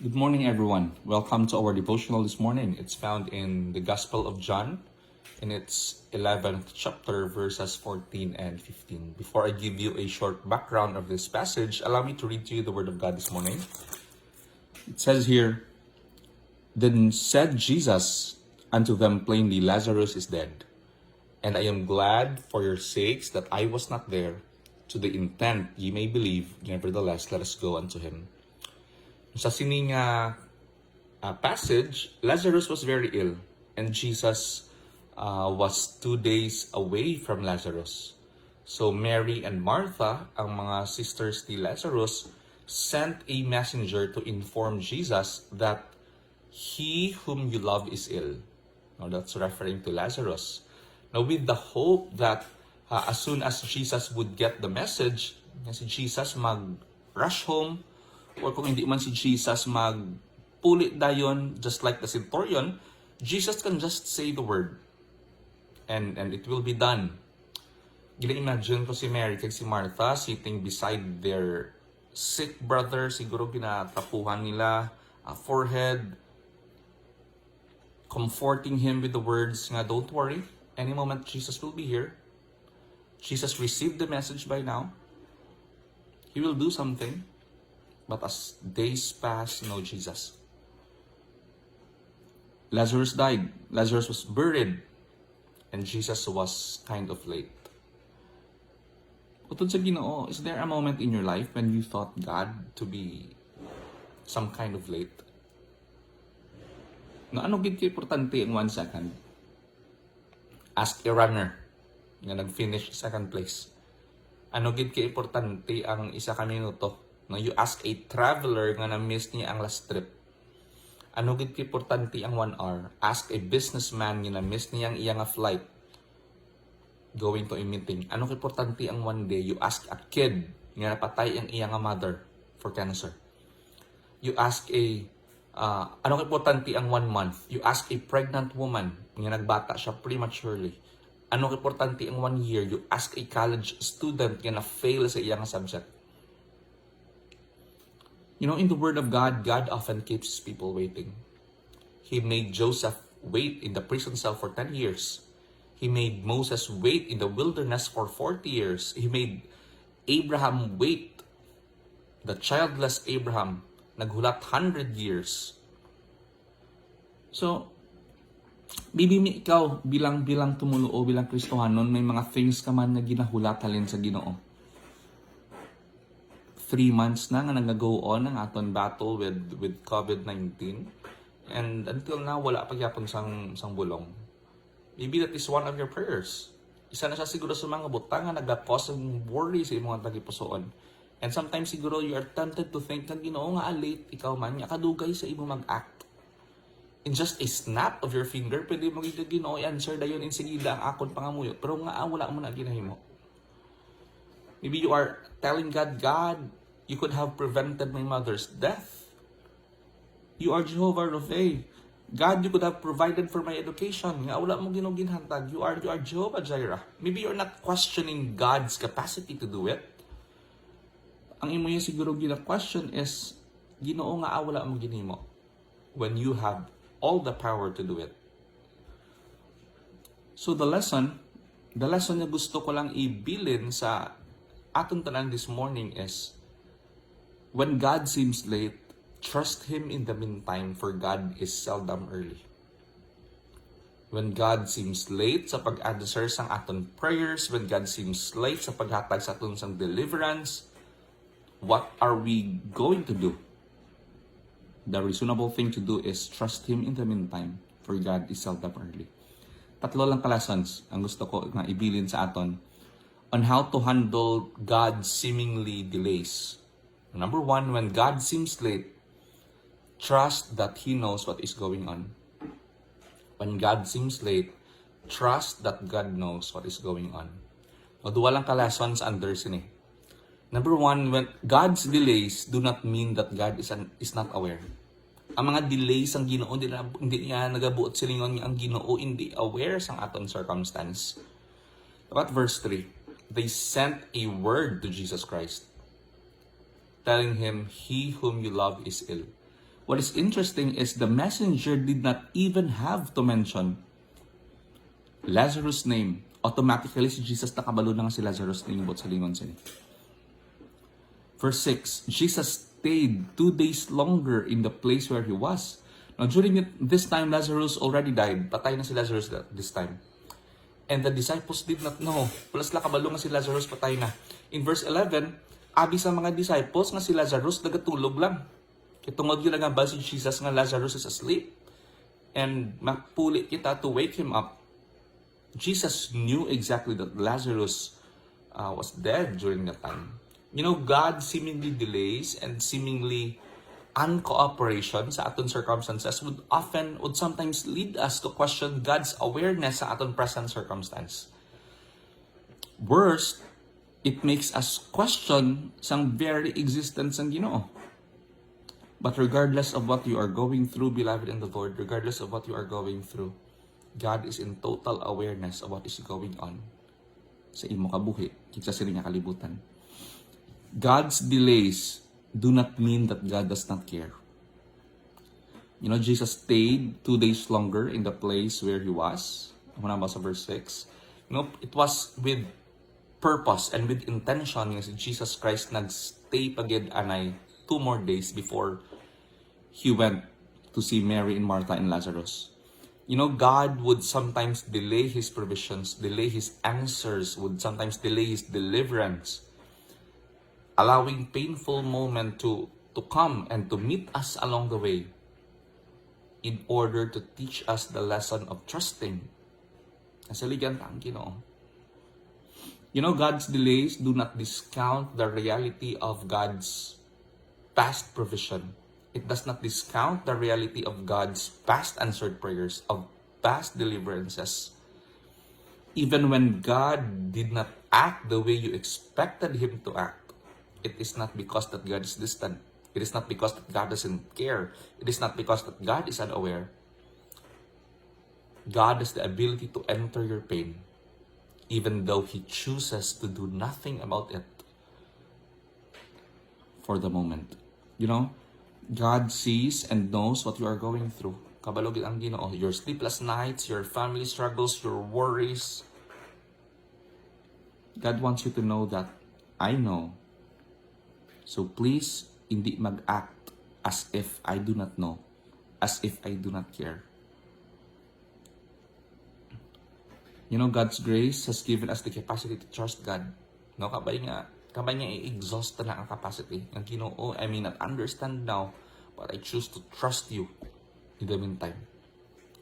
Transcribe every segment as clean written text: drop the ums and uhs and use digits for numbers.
Good morning, everyone. Welcome to our devotional this morning. It's found in the Gospel of John, in its 11th chapter, verses 14 and 15. Before I give you a short background of this passage, allow me to read to you the Word of God this morning. It says here, "Then said Jesus unto them plainly, Lazarus is dead, and I am glad for your sakes that I was not there, to the intent ye may believe. Nevertheless, let us go unto him." Sa sining passage, Lazarus was very ill, and Jesus was 2 days away from Lazarus. So Mary and Martha, ang mga sisters ni Lazarus, sent a messenger to inform Jesus that he whom you love is ill. Now that's referring to Lazarus. Now with the hope that as soon as Jesus would get the message, si Jesus mag-rush home, or kung hindi man si Jesus magpulit dayon, just like the centurion, Jesus can just say the word and it will be done. Gina-imagine ko si Mary kag si Martha sitting beside their sick brother, siguro ginatapuhan nila forehead, comforting him with the words nga, "Don't worry, any moment Jesus will be here. Jesus received the message by now. He will do something." But as days passed, Jesus. Lazarus died. Lazarus was buried. And Jesus was kind of late. Utod sa Ginoo, is there a moment in your life when you thought God to be some kind of late? No, ano gid kay importante ang 1 second? Ask a runner nga nag-finish second place. Ano gid kay importante ang 1 ka minuto? No, you ask a traveler nga na-miss niya ang last trip. Ano gid importante ang 1 hour? Ask a businessman nga na-miss niya ang iyang flight going to a meeting. Ano importante ang 1 day? You ask a kid nga napatay ang iyang mother for cancer. You ask ano importante ang 1 month? You ask a pregnant woman nga nagbata siya prematurely. Ano importante ang 1 year? You ask a college student nga na-fail sa iyang subject. In the Word of God, God often keeps people waiting. He made Joseph wait in the prison cell for 10 years. He made Moses wait in the wilderness for 40 years. He made Abraham wait. The childless Abraham, naghulat 100 years. So, maybe ikaw, bilang tumulo bilang Kristohanon, may mga things ka man na ginahulat halin sa Ginoo. 3 months na nga nag-go on ang aton battle with COVID-19. And until now, wala pa gyapon sang bulong. Maybe that is one of your prayers. Isa na siya siguro sa mga butang nga nag-cause ng worry sa imong tagipusoon. And sometimes siguro you are tempted to think na Ginoo nga late ikaw man, nga kadugay sa imo mag-act. In just a snap of your finger, pwede mo gid Ginoo i-answer dayon insigida ang akon pangamuyo. Pero nga wala mo na ginahimo. Maybe you are telling God, you could have prevented my mother's death. You are Jehovah Rapha. God, you could have provided for my education. Nga wala mo ginhantag. You are Jehovah Jireh. Maybe you're not questioning God's capacity to do it. Ang imo yung siguro gina-question is, Ginoo nga wala mo ginhimo. When you have all the power to do it. So the lesson na gusto ko lang ibilin sa aton tanan this morning is, when God seems late, trust Him in the meantime, for God is seldom early. When God seems late sa pag-answer sang aton prayers, when God seems late sa paghatag sa aton sang deliverance, what are we going to do? The reasonable thing to do is trust Him in the meantime, for God is seldom early. 3 lang ka lessons ang gusto ko nga ibilin sa aton on how to handle God's seemingly delays. Number 1, when God seems late, trust that He knows what is going on. When God seems late, trust that God knows what is going on. O duwa lang ka lessons under sini. Number 1, when God's delays do not mean that God is not aware. Ang mga delays ang Ginoo, hindi niya nagabuot silingon nga ang Ginoo hindi aware sang aton circumstance. Look at verse 3. They sent a word to Jesus Christ, telling Him, "He whom you love is ill." What is interesting is the messenger did not even have to mention Lazarus' name. Automatically si Jesus nakabalo na nga si Lazarus na inibot sa lingon sini. Verse 6, Jesus stayed 2 days longer in the place where he was. Now during this time, Lazarus already died. Patay na si Lazarus this time. And the disciples did not know. Plus lakabalo nga si Lazarus, patay na. In verse 11, abi sa mga disciples nga si Lazarus nagatulog lang. Kitungod yun lang ba si Jesus nga Lazarus is asleep. And mapuli kita to wake him up. Jesus knew exactly that Lazarus was dead during that time. You know, God seemingly delays and seemingly uncooperation sa aton circumstances would sometimes lead us to question God's awareness sa aton present circumstance. Worst, it makes us question sang very existence ng Ginoo. But regardless of what you are going through, beloved in the Lord, regardless of what you are going through, God is in total awareness of what is going on sa imo kabuhi, kitsa sila nga kalibutan. God's delays do not mean that God does not care. You know, Jesus stayed 2 days longer in the place where he was. Muna ba sa verse 6? You know, it was with purpose and with intention nga si Jesus Christ nagstay pagid anay 2 more days before he went to see Mary and Martha and Lazarus. You know, God would sometimes delay his provisions, delay his answers, would sometimes delay his deliverance, allowing painful moment to come and to meet us along the way in order to teach us the lesson of trusting. Nasaligan ang Ginoo. You know, God's delays do not discount the reality of God's past provision. It does not discount the reality of God's past answered prayers, of past deliverances. Even when God did not act the way you expected him to act, it is not because that God is distant. It is not because that God doesn't care. It is not because that God is unaware. God has the ability to enter your pain, even though he chooses to do nothing about it for the moment. You know, God sees and knows what you are going through. Kabalogin ang Ginoo. Your sleepless nights, your family struggles, your worries. God wants you to know that I know. So please, hindi mag-act as if I do not know, as if I do not care. You know, God's grace has given us the capacity to trust God. No, kabay nga i-exhaust na ang capacity. Ang Ginoo, I may not understand now, but I choose to trust you in the meantime.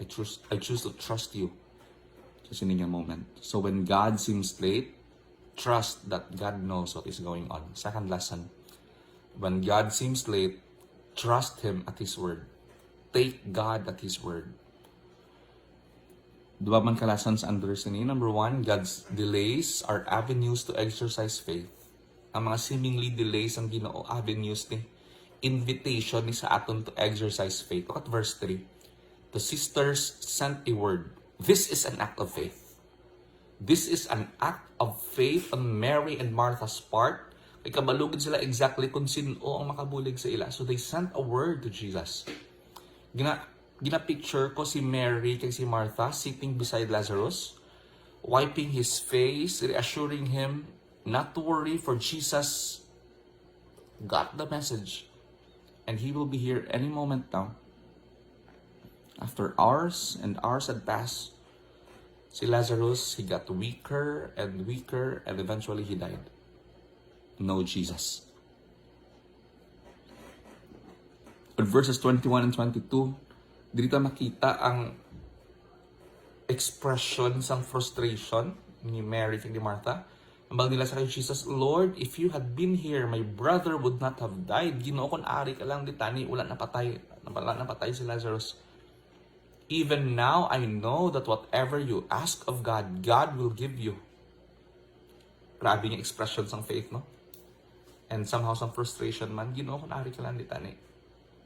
I choose to trust you sa siningang moment. So when God seems late, trust that God knows what is going on. Second lesson, when God seems late, trust him at his word. Take God at his word. Dua man kalasan sa understanding. Number 1, God's delays are avenues to exercise faith. Ang mga seemingly delays ang Ginoo, avenues ni invitation ni sa aton to exercise faith. Look at verse 3. The sisters sent a word. This is an act of faith. This is an act of faith on Mary and Martha's part. Kay kabalugid sila exactly kung sino ang makabulig sa ila. So they sent a word to Jesus. Gina-picture ko si Mary kay si Martha sitting beside Lazarus, wiping his face, reassuring him not to worry, for Jesus got the message. And he will be here any moment now. After hours and hours had passed, si Lazarus, he got weaker and weaker, and eventually he died. No Jesus. In verses 21 and 22, dito makita ang expression sang frustration ni Mary and ni Martha. Ambang nila sa kay Jesus, Lord, if you had been here, my brother would not have died. Ginoo, kung ari ka lang ditani, wala napatay si Lazarus. Even now, I know that whatever you ask of God, God will give you. Grabe yung expression sang faith, no? And somehow some frustration man, Ginoo, kung ari ka lang ditani.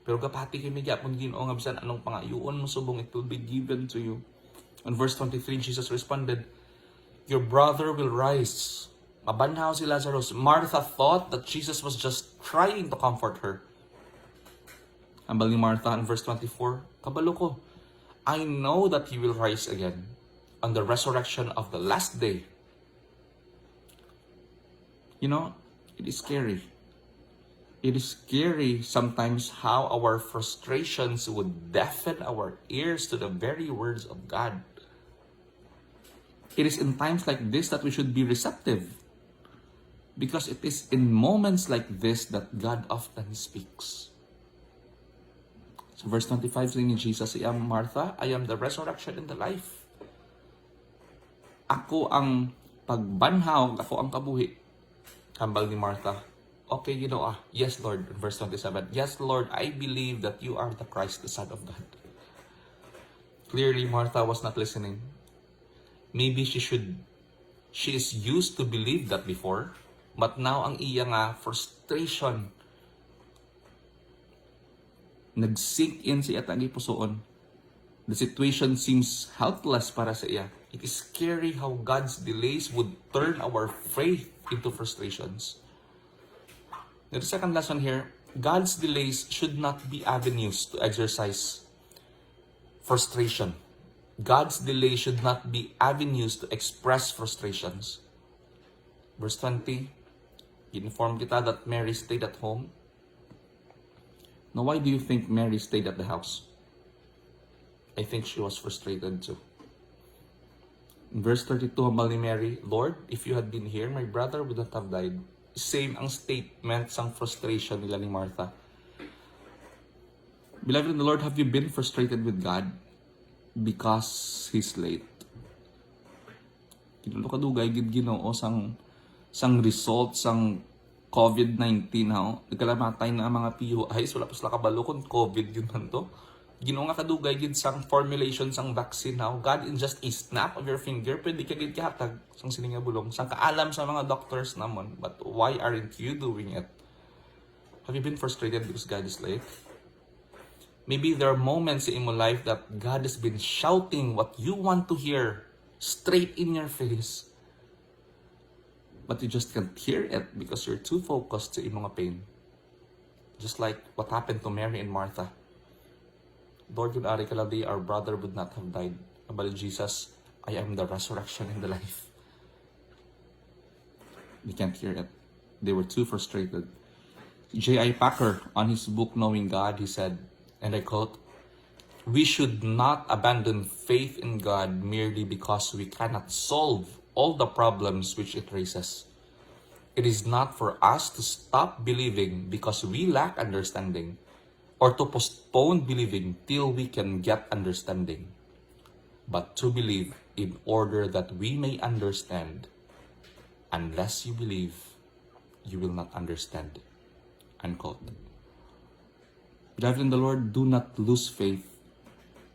Pero kapati kay gyapon Ginoo nga bisan anong pangayuon mo subong, it will be given to you. In verse 23, Jesus responded, your brother will rise. Mabanhaw si Lazarus. Martha thought that Jesus was just trying to comfort her. Ambal ni Martha in verse 24, kabalo ko, I know that He will rise again on the resurrection of the last day. You know, it is scary. It is scary sometimes how our frustrations would deafen our ears to the very words of God. It is in times like this that we should be receptive. Because it is in moments like this that God often speaks. So verse 25 saying ni Jesus, I am Martha, I am the resurrection and the life. Ako ang pagbanhaw, ako ang kabuhi. Kambal ni Martha, okay, yes Lord, verse 27, yes Lord, I believe that you are the Christ, the Son of God. Clearly, Martha was not listening. Maybe she is used to believe that before, but now ang iya nga frustration nag-sink in sa iya tagi pusoon. The situation seems helpless para sa iya. It is scary how God's delays would turn our faith into frustrations. The second lesson here, God's delays should not be avenues to exercise frustration. God's delay should not be avenues to express frustrations. Verse 20, inform kita that Mary stayed at home. Now, why do you think Mary stayed at the house? I think she was frustrated too. In verse 32, hambal ni Mary, Lord, if you had been here, my brother would not have died. Same ang statement sang frustration nila ni Martha. Beloved in the Lord, have you been frustrated with God because He's late? Kinulo ka dugay gid Ginoo sang result sang COVID-19 ha. Nagkalamatay na ang mga PUIs, wala pa sila kabalo kung COVID yun man to. Ginoo nga kadugay gid sang formulation sang vaccine now. God, in just a snap of your finger, pwede ka gid kahatag sang sininga bulong. Sang kaalam sa mga doctors namon. But why aren't you doing it? Have you been frustrated because God is late? Maybe there are moments in your life that God has been shouting what you want to hear straight in your face. But you just can't hear it because you're too focused sa imong pain. Just like what happened to Mary and Martha. Lord, yun ari kaladi, our brother would not have died. About Jesus, I am the resurrection and the life. They can't hear it. They were too frustrated. J.I. Packer, on his book Knowing God, he said, and I quote, we should not abandon faith in God merely because we cannot solve all the problems which it raises. It is not for us to stop believing because we lack understanding, or to postpone believing till we can get understanding, but to believe in order that we may understand. Unless you believe, you will not understand. Unquote. Beloved in the Lord, do not lose faith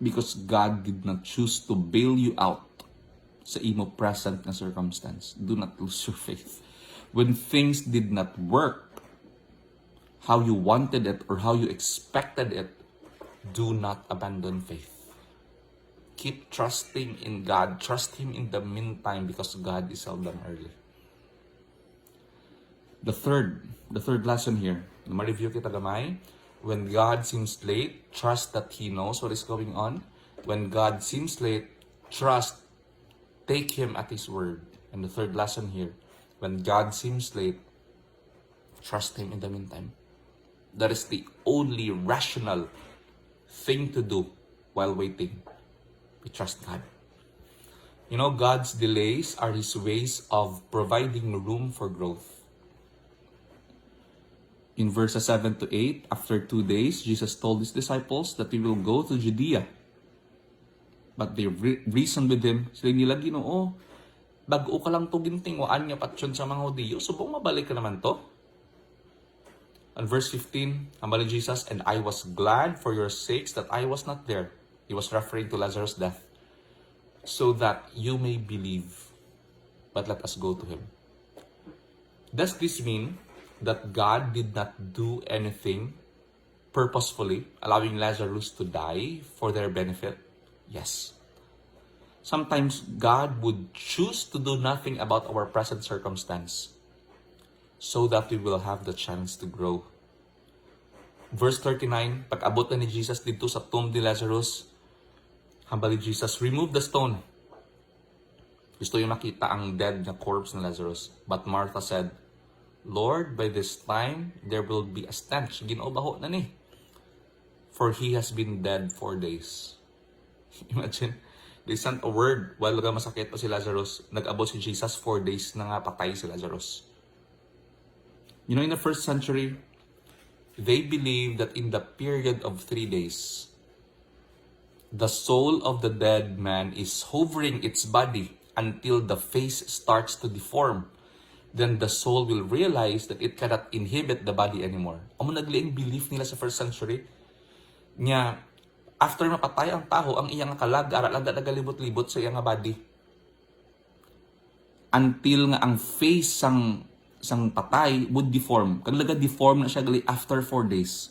because God did not choose to bail you out sa imo present na circumstance. Do not lose your faith. When things did not work how you wanted it or how you expected it, do not abandon faith. Keep trusting in God. Trust Him in the meantime because God is seldom early. The third lesson here, ma-review kita gamay. When God seems late, trust that He knows what is going on. When God seems late, take Him at His word. And the third lesson here, when God seems late, trust Him in the meantime. That is the only rational thing to do while waiting. We trust God. You know, God's delays are His ways of providing room for growth. In verses 7 to 8, after 2 days, Jesus told His disciples that He will go to Judea. But they reasoned with Him. Sila nila, Ginoo, bago ka lang to gintinguan niya patsyon sa mga Hudiyo, subong mabalik ka naman to. And verse 15, hambali Jesus, and I was glad for your sakes that I was not there. He was referring to Lazarus' death. So that you may believe. But let us go to Him. Does this mean that God did not do anything purposefully, allowing Lazarus to die for their benefit? Yes. Sometimes God would choose to do nothing about our present circumstance so that we will have the chance to grow. Verse 39, pag-abot na ni Jesus dito sa tomb ni Lazarus, hambali Jesus, remove the stone. Gusto yung makita ang dead na corpse ni Lazarus. But Martha said, Lord, by this time, there will be a stench. Ginobaho na ni. For he has been dead 4 days. Imagine, they sent a word while masakit pa si Lazarus. Nag-abot si Jesus 4 days na nga patay si Lazarus. You know, in the first century, they believed that in the period of 3 days, the soul of the dead man is hovering its body until the face starts to deform. Then the soul will realize that it cannot inhabit the body anymore. Amo naglaing belief nila sa first century. Nya, after mapatay ang taho, ang iyang kalag, aral lang nagalibot-libot sa iyang body. Until nga ang face sang patay would deform. Kag laga-deform na siya gali after 4 days.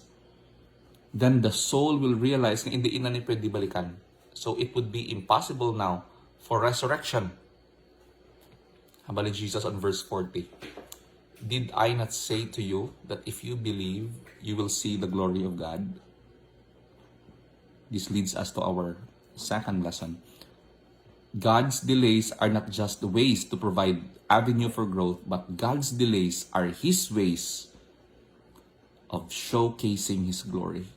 Then the soul will realize na hindi ina ni pwede balikan. So it would be impossible now for resurrection. Habali Jesus on verse 40. Did I not say to you that if you believe, you will see the glory of God? This leads us to our second lesson. God's delays are not just ways to provide avenue for growth, but God's delays are His ways of showcasing His glory.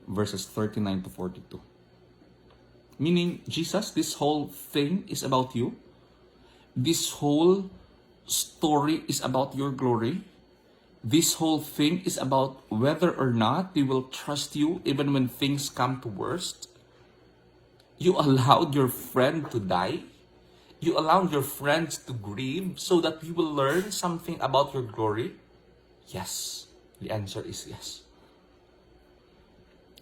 Verses 39 to 42. Meaning, Jesus, this whole thing is about you. This whole story is about your glory. This whole thing is about whether or not we will trust you even when things come to worst. You allowed your friend to die. You allowed your friends to grieve so that we will learn something about your glory. Yes. The answer is yes.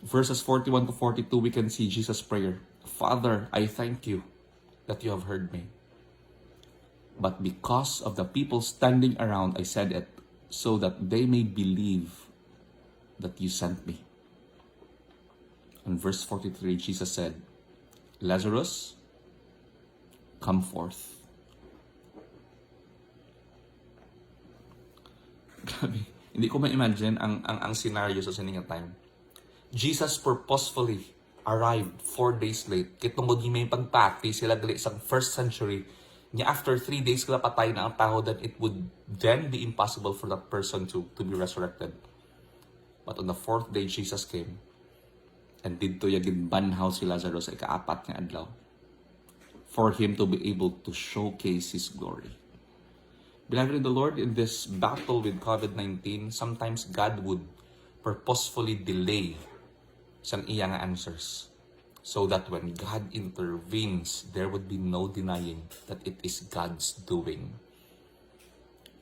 Verses 41 to 42, we can see Jesus' prayer. Father, I thank you that you have heard me. But because of the people standing around, I said it, so that they may believe that you sent me. In verse 43, Jesus said, Lazarus, come forth. Grabe. Hindi ko ma-imagine ang scenario sa sininga time. Jesus purposefully arrived 4 days late. Kitungod yung may pagpati sila gali sa first century. Niya after 3 days kila patay na ang tao, that it would then be impossible for that person to be resurrected. But on the 4th day, Jesus came and didto yagin banhaw si Lazarus ay kaapat nga adlaw for him to be able to showcase his glory. Beloved in the Lord, in this battle with COVID-19, sometimes God would purposefully delay sa iyang answers, so that when God intervenes, there would be no denying that it is God's doing.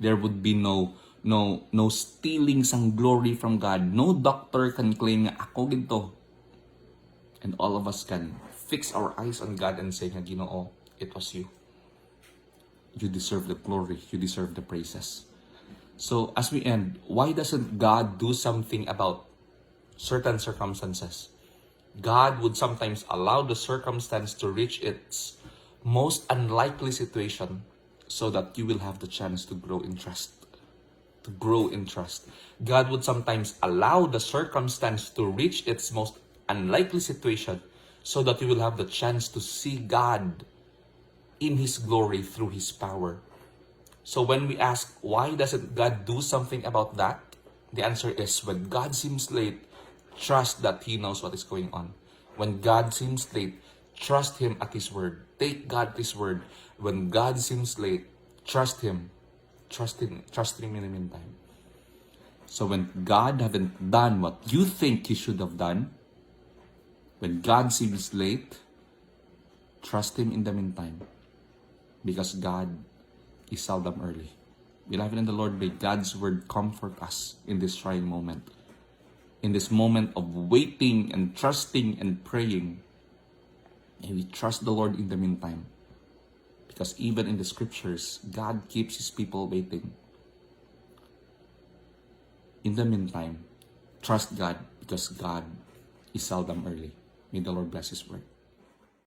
There would be no stealing sang glory from God. No doctor can claim nga ako ginto. And all of us can fix our eyes on God and say nga, Ginoo, it was you. You deserve the glory. You deserve the praises. So as we end, why doesn't God do something about certain circumstances? God would sometimes allow the circumstance to reach its most unlikely situation so that you will have the chance to grow in trust. To grow in trust. God would sometimes allow the circumstance to reach its most unlikely situation so that you will have the chance to see God in His glory through His power. So when we ask, why doesn't God do something about that? The answer is, when God seems late, trust that He knows what is going on. When God seems late, trust Him at His word. Take God at His word. When God seems late, trust Him. Trust Him in the meantime. So when God haven't done what you think He should have done, when God seems late, trust Him in the meantime. Because God is seldom early. Beloved in the Lord, may God's word comfort us in this trying moment. In this moment of waiting and trusting and praying, may we trust the Lord in the meantime. Because even in the scriptures, God keeps His people waiting. In the meantime, trust God because God is seldom early. May the Lord bless His word.